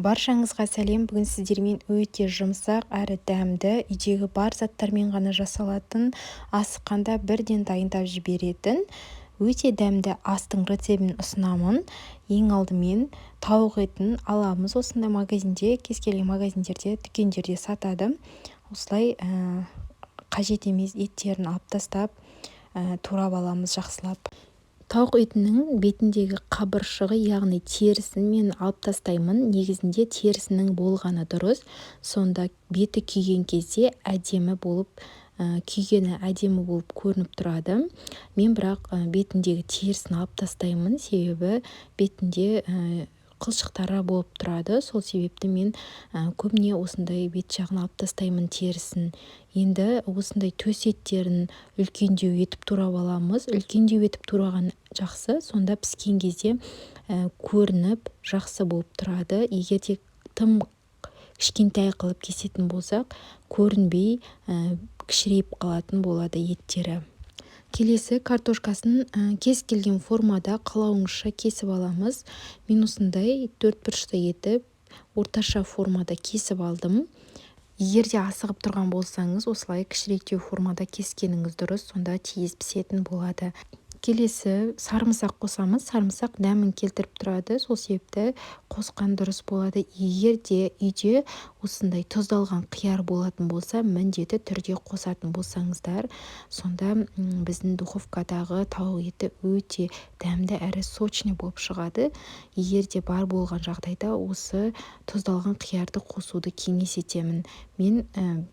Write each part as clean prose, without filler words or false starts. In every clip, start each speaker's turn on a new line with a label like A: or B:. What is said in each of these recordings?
A: Баршаңызға сәлем. Бүгін сіздермен өте жұмсақ әрі дәмді, үйдегі бар заттармен ғана жасалатын, асыққанда бірден дайындап жіберетін өте дәмді астың рецебін ұсынамын. Ең алдымен тауық етін аламыз. Осындай магазинде, кез келген магазиндерде, дүкендерде сатады. Осылай қажет емес еттерін алып тастап, турап аламыз жақсылап. Тауық етінің бетіндегі қабыршығы, яғни терісін мен алып тастаймын. Негізінде терісінің болғаны дұрыс. Сонда беті күйген кезде әдемі болып, күйгені әдемі болып көрініп тұрады. Мен бірақ бетіндегі терісін алып тастаймын, себебі бетінде қылшықтары болып тұрады. Сол себепті мен көбіне осындай бет жағын алып тастаймын терісін. Енді осындай төс еттерін үлкендеу етіп турап аламыз. Үлкендеу етіп тураған жақсы, сонда піскен кезде көрініп жақсы болып тұрады. Егер де тым кішкентай қылып кесетін болсақ, көрінбей кішірейіп қалатын болады еттері. Келесі картошкасын кез келген формада қалауыңызша кесіп аламыз. Мен осындай 4 бұрышты етіп, орташа формада кесіп алдым. Егер де асығып тұрған болсаңыз, осылай кішіректеу формада кескеніңіз дұрыс, сонда тез пісетін болады. Келесі сарымсақ қосамыз. Сарымсақ дәмін келтіріп тұрады, сол себепті қосқан дұрыс болады. Егер де үйде осындай тұздалған қияр болатын болса, міндетті түрде қосатын болсаңыздар, сонда біздің духовкадағы тауық еті өте дәмді әрі сочный болып шығады. Егер де бар болған жағдайда осы тұздалған қиярды қосуды кеңес етемін. Мен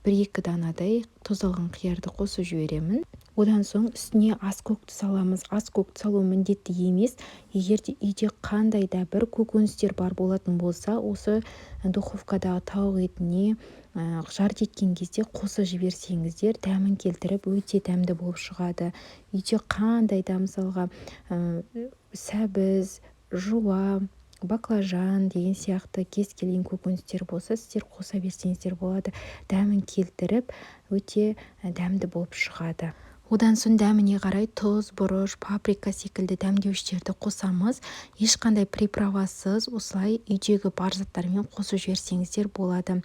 A: 1-2 данадай тұздалған қиярды қосып жіберемін. Одан соң үстіне аскөкті саламыз. Аскөкті салу міндетті емес. Егер де үйде қандай да бір көкөністер бар болатын болса, осы духовкадағы тауық етіне жарты еткен кезде қосып жіберсеңіздер, дәмін келтіріп өте дәмді болып шығады. Үйде қандай да мысалға сәбіз, жуа, баклажан деген сияқты кез келген көкөністер болса, сіздер қоса берсеңіздер болады. Дәмін келтіріп өте дәмді болып шығады. Одан соң дәміне қарай тұз, бұрыш, паприка секілді дәмдеуіштерді қосамыз. Ешқандай приправасыз осылай үйдегі бар заттармен қосып жіберсеңіздер болады.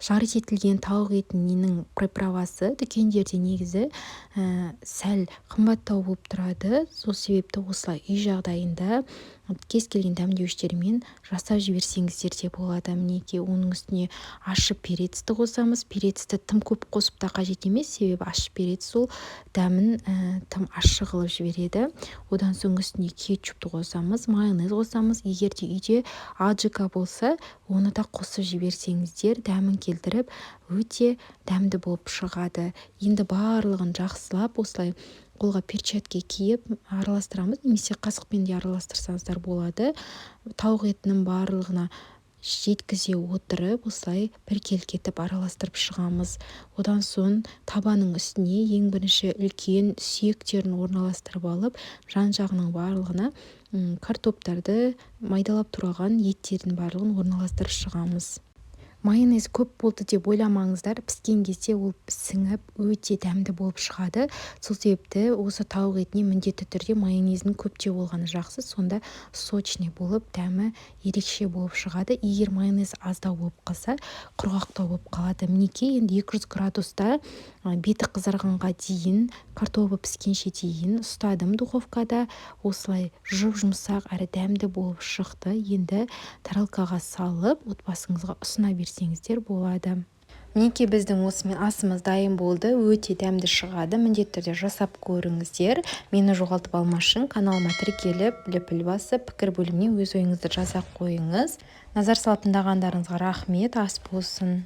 A: Жарты етілген тауық етінің приправасы дүкендерде негізі сәл қымбаттау болып тұрады. Сол себепті осылай үй жағдайында кез келген дәмдеуіштермен жасап жіберсеңіздер де болады. Мінекей оның үстіне ащы перецті қосамыз. Перецті тым көп қосып та қажет емес, себебі ащы перец сол дәмін тым ащы қылып жібереді. Одан соң үстіне кетчупты қосамыз, майонез қосамыз. Егер де үйде аджика болса, оны да қосып жіберсеңіздер, дәмін келтіріп өте дәмді болып шығады. Енді барлығын жақсылап осылай қолға перчатка киіп араластырамыз, немесе қасықпен де араластырсаңыздар болады. Тауық етінің барлығына жеткізе отырып, осылай біркелкетіп араластырып шығамыз. Одан соң табаның үстіне ең бірінші үлкен сүйектерін орналастырып алып, жан-жағының барлығына картоптарды майдалап тураған еттердің барлығын орналастырып шығамыз. Майонез көп болды деп ойламаңыздар, піскен кезде ол сіңіп өте дәмді болып шығады. Сол себепті осы тауық етіне міндетті түрде майонездің көптеу болғаны жақсы, сонда сочный болып, дәмі ерекше болып шығады. Егер майонез аздау болып қалса, құрғақтау болып қалады. Мінекей енді 200 градуста беті қызарғанға дейін, картобы піскенше дейін ұстадым духовкада. Осылай жұмсақ әрі дәмді болып шықты. Енді тарелкаға салып, отбасыңызға ұсына берсеңіздер болады. Мінекей біздің осымен асымыз дайын болды. Өте дәмді шығады. Міндетті түрде жасап көріңіздер. Мені жоғалтып алмашын, каналыма тіркеліп, лүпіл басып, пікір бөліміне өз ойыңызды жаза қойыңыз. Назар салып тыңдағандарыңызға рахмет, ас болсын.